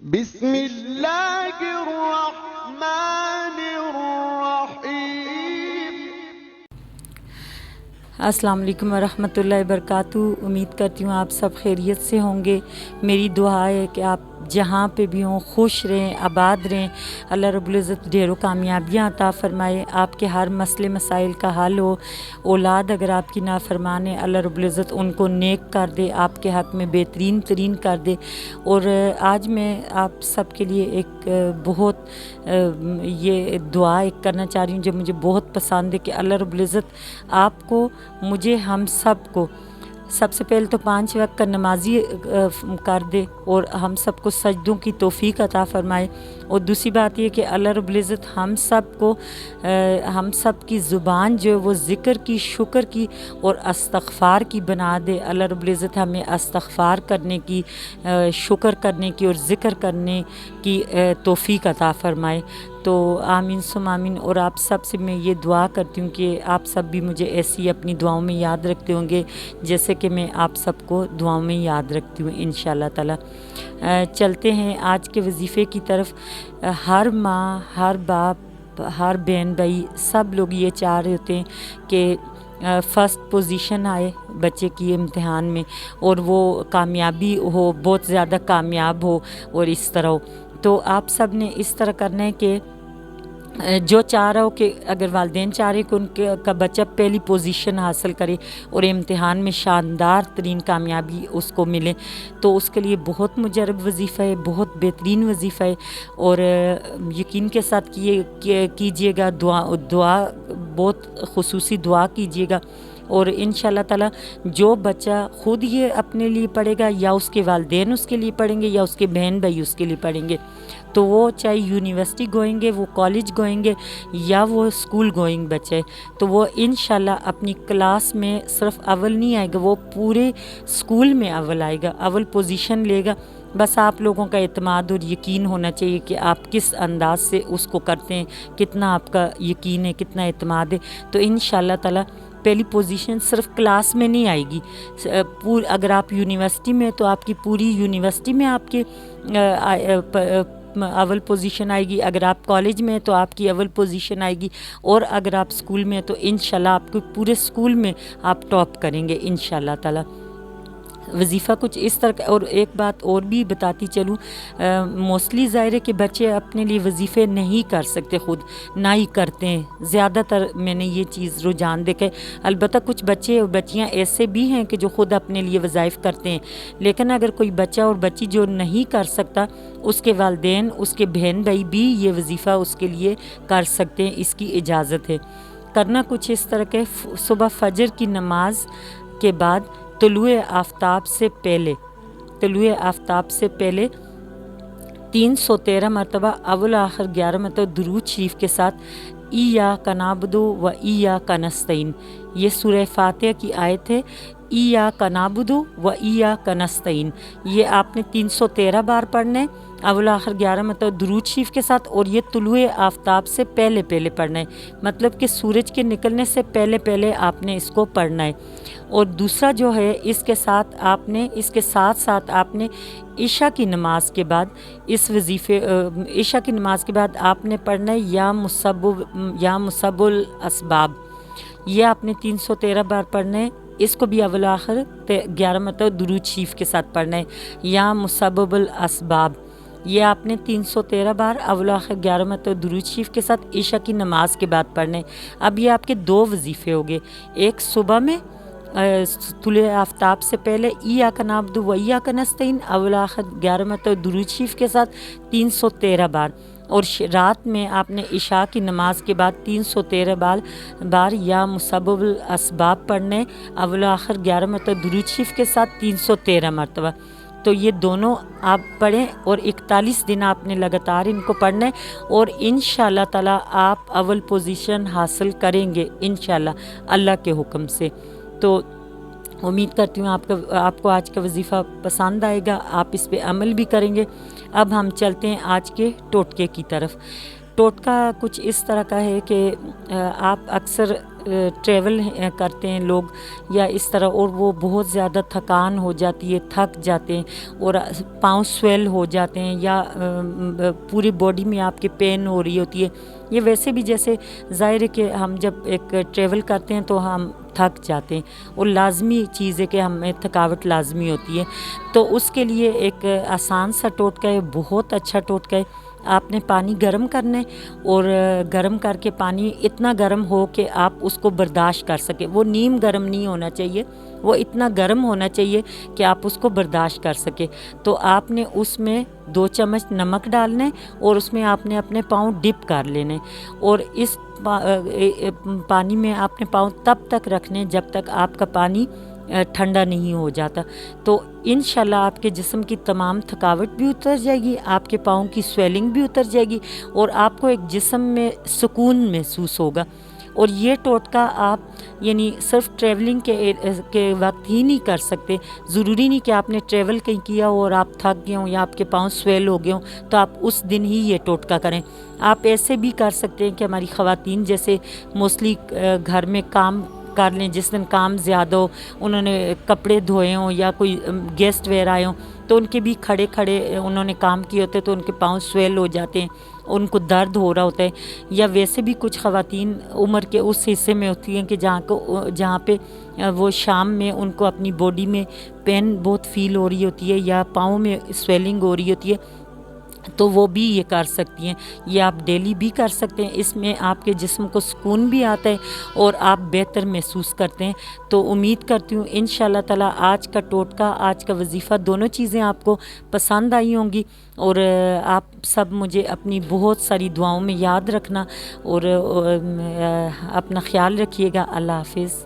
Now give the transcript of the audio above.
بسم اللہ الرحمن الرحیم۔ السلام علیکم ورحمۃ اللہ وبرکاتہ۔ امید کرتی ہوں آپ سب خیریت سے ہوں گے۔ میری دعا ہے کہ آپ جہاں پہ بھی ہوں خوش رہیں، آباد رہیں، اللہ رب العزت ڈھیروں کامیابیاں عطا فرمائے، آپ کے ہر مسئلے مسائل کا حل ہو۔ اولاد اگر آپ کی نافرمان ہے، اللہ رب العزت ان کو نیک کر دے، آپ کے حق میں بہترین ترین کر دے۔ اور آج میں آپ سب کے لیے ایک بہت یہ دعا ایک کرنا چاہ رہی ہوں جو مجھے بہت پسند ہے کہ اللہ رب العزت آپ کو، مجھے، ہم سب کو سب سے پہلے تو 5 وقت کا نمازی کر دے اور ہم سب کو سجدوں کی توفیق عطا فرمائے۔ اور دوسری بات یہ کہ اللہ رب العزت ہم سب کو، ہم سب کی زبان جو ہے وہ ذکر کی، شکر کی اور استغفار کی بنا دے۔ اللہ رب العزت ہمیں استغفار کرنے کی، شکر کرنے کی اور ذکر کرنے کی توفیق عطا فرمائے۔ تو آمین ثم آمین۔ اور آپ سب سے میں یہ دعا کرتی ہوں کہ آپ سب بھی مجھے ایسی اپنی دعاؤں میں یاد رکھتے ہوں گے جیسے کہ میں آپ سب کو دعاؤں میں یاد رکھتی ہوں انشاءاللہ تعالی۔ چلتے ہیں آج کے وظیفے کی طرف۔ ہر ماں، ہر باپ، ہر بہن بھائی سب لوگ یہ چاہ رہے ہوتے ہیں کہ فرسٹ پوزیشن آئے بچے کی امتحان میں اور وہ کامیابی ہو، بہت زیادہ کامیاب ہو اور اس طرح ہو۔ تو آپ سب نے اس طرح کرنا ہے کہ جو چاہ رہا ہو کہ اگر والدین چاہ رہے کہ ان کا بچہ پہلی پوزیشن حاصل کرے اور امتحان میں شاندار ترین کامیابی اس کو ملے، تو اس کے لیے بہت مجرب وظیفہ ہے، بہت بہترین وظیفہ ہے۔ اور یقین کے ساتھ کیجیے گا، دعا بہت خصوصی دعا کیجیے گا۔ اور انشاءاللہ تعالی جو بچہ خود یہ اپنے لیے پڑھے گا یا اس کے والدین اس کے لیے پڑھیں گے یا اس کے بہن بھائی اس کے لیے پڑھیں گے، تو وہ چاہے یونیورسٹی گوئیں گے، وہ کالج گوئیں گے یا وہ اسکول گوئنگ بچے، تو وہ انشاءاللہ اپنی کلاس میں صرف اول نہیں آئے گا، وہ پورے اسکول میں اول آئے گا، اول پوزیشن لے گا۔ بس آپ لوگوں کا اعتماد اور یقین ہونا چاہیے کہ آپ کس انداز سے اس کو کرتے ہیں، کتنا آپ کا یقین ہے، کتنا اعتماد ہے۔ تو انشاءاللہ تعالی پہلی پوزیشن صرف کلاس میں نہیں آئے گی، اگر آپ یونیورسٹی میں تو آپ کی پوری یونیورسٹی میں آپ کے اول پوزیشن آئے گی، اگر آپ کالج میں ہیں تو آپ کی اول پوزیشن آئے گی، اور اگر آپ اسکول میں ہیں تو انشاءاللہ آپ کو پورے اسکول میں آپ ٹاپ کریں گے انشاءاللہ تعالی۔ وظیفہ کچھ اس طرح کا۔ اور ایک بات اور بھی بتاتی چلوں، موسٹلی ظاہر ہے کہ بچے اپنے لیے وظیفے نہیں کر سکتے خود، نہ ہی کرتے ہیں، زیادہ تر میں نے یہ چیز رجحان دیکھا ہے۔ البتہ کچھ بچے اور بچیاں ایسے بھی ہیں کہ جو خود اپنے لیے وظائف کرتے ہیں، لیکن اگر کوئی بچہ اور بچی جو نہیں کر سکتا، اس کے والدین، اس کے بہن بھائی بھی یہ وظیفہ اس کے لیے کر سکتے ہیں، اس کی اجازت ہے۔ کرنا کچھ اس طرح کے، صبح فجر کی نماز کے بعد طلوع آفتاب سے پہلے 313 مرتبہ اول آخر 11 مرتبہ درود شریف کے ساتھ ایاک نعبد و ایاک نستعین، یہ سورہ فاتحہ کی آیت ہے، ایاک نعبد و ایاک نستعین، یہ آپ نے 313 بار پڑھنا ہے اول آخر 11 مرتبہ درود شریف کے ساتھ، اور یہ طلوع آفتاب سے پہلے پڑھنا ہے، مطلب کہ سورج کے نکلنے سے پہلے آپ نے اس کو پڑھنا ہے۔ اور دوسرا جو ہے اس کے ساتھ آپ نے عشاء کی نماز کے بعد عشاء کی نماز کے بعد آپ نے پڑھنا ہے یا مسبب الاسباب، یہ آپ نے 313 بار پڑھنا ہے، اس کو بھی اول آخر 11 مرتبہ درود شریف کے ساتھ پڑھنا ہے، یا مسبب الاسباب، یہ آپ نے 313 بار اول آخر 11 مرتبہ درود شریف کے ساتھ عشاء کی نماز کے بعد پڑھنا ہے۔ اب یہ آپ کے 2 وظیفے ہو گئے، ایک صبح میں طلوع آفتاب سے پہلے ایاک نعبد و ایاک نستعین اول آخر 11 مرتبہ درود شریف کے ساتھ 313 بار، اور رات میں آپ نے عشاء کی نماز کے بعد 313 بار یا مسبب الاسباب پڑھنے، اول آخر 11 مرتبہ درود شریف کے ساتھ 313 مرتبہ۔ تو یہ دونوں آپ پڑھیں اور 41 دن آپ نے لگاتار ان کو پڑھنا ہے، اور انشاءاللہ تعالی آپ اول پوزیشن حاصل کریں گے انشاءاللہ اللہ کے حکم سے۔ تو امید کرتی ہوں آپ کو آج کا وظیفہ پسند آئے گا، آپ اس پہ عمل بھی کریں گے۔ اب ہم چلتے ہیں آج کے ٹوٹکے کی طرف۔ ٹوٹکا کچھ اس طرح کا ہے کہ آپ اکثر ٹریول کرتے ہیں لوگ یا اس طرح، اور وہ بہت زیادہ تھکان ہو جاتی ہے، تھک جاتے ہیں اور پاؤں سویل ہو جاتے ہیں یا پوری باڈی میں آپ کے پین ہو رہی ہوتی ہے. یہ ویسے بھی جیسے ظاہر ہے کہ ہم جب ایک ٹریول کرتے ہیں تو ہم تھک جاتے ہیں اور لازمی چیز ہے کہ ہمیں تھکاوٹ لازمی ہوتی ہے. تو اس کے لیے ایک آسان سا ٹوٹکا ہے، بہت اچھا ٹوٹکا ہے. آپ نے پانی گرم کرنا ہے اور گرم کر کے پانی اتنا گرم ہو کہ آپ اس کو برداشت کر سکیں. وہ نیم گرم نہیں ہونا چاہیے، وہ اتنا گرم ہونا چاہیے کہ آپ اس کو برداشت کر سکیں. تو آپ نے اس میں 2 چمچ نمک ڈالنا ہے اور اس میں آپ نے اپنے پاؤں ڈپ کر لینے اور اس پانی میں آپ نے پاؤں تب تک رکھنے جب تک آپ کا پانی ٹھنڈا نہیں ہو جاتا. تو انشاءاللہ آپ کے جسم کی تمام تھکاوٹ بھی اتر جائے گی، آپ کے پاؤں کی سویلنگ بھی اتر جائے گی اور آپ کو ایک جسم میں سکون محسوس ہوگا. اور یہ ٹوٹکا آپ یعنی صرف ٹریولنگ کے وقت ہی نہیں کر سکتے. ضروری نہیں کہ آپ نے ٹریول کہیں کیا ہو اور آپ تھک گئے ہوں یا آپ کے پاؤں سویل ہو گئے ہوں تو آپ اس دن ہی یہ ٹوٹکا کریں. آپ ایسے بھی کر سکتے ہیں کہ ہماری خواتین جیسے موسٹلی گھر میں کام کر لیں، جس دن کام زیادہ ہو، انہوں نے کپڑے دھوئے ہوں یا کوئی گیسٹ وغیرہ آئے ہوں تو ان کے بھی کھڑے انہوں نے کام کیے ہوتے تو ان کے پاؤں سویل ہو جاتے ہیں، ان کو درد ہو رہا ہوتا ہے. یا ویسے بھی کچھ خواتین عمر کے اس حصے میں ہوتی ہیں کہ جہاں پہ وہ شام میں ان کو اپنی باڈی میں پین بہت فیل ہو رہی ہوتی ہے یا پاؤں میں سویلنگ ہو رہی ہوتی ہے تو وہ بھی یہ کر سکتی ہیں. یہ آپ ڈیلی بھی کر سکتے ہیں. اس میں آپ کے جسم کو سکون بھی آتا ہے اور آپ بہتر محسوس کرتے ہیں. تو امید کرتی ہوں انشاءاللہ تعالی آج کا ٹوٹکا، آج کا وظیفہ، دونوں چیزیں آپ کو پسند آئی ہوں گی اور آپ سب مجھے اپنی بہت ساری دعاؤں میں یاد رکھنا اور اپنا خیال رکھیے گا. اللہ حافظ.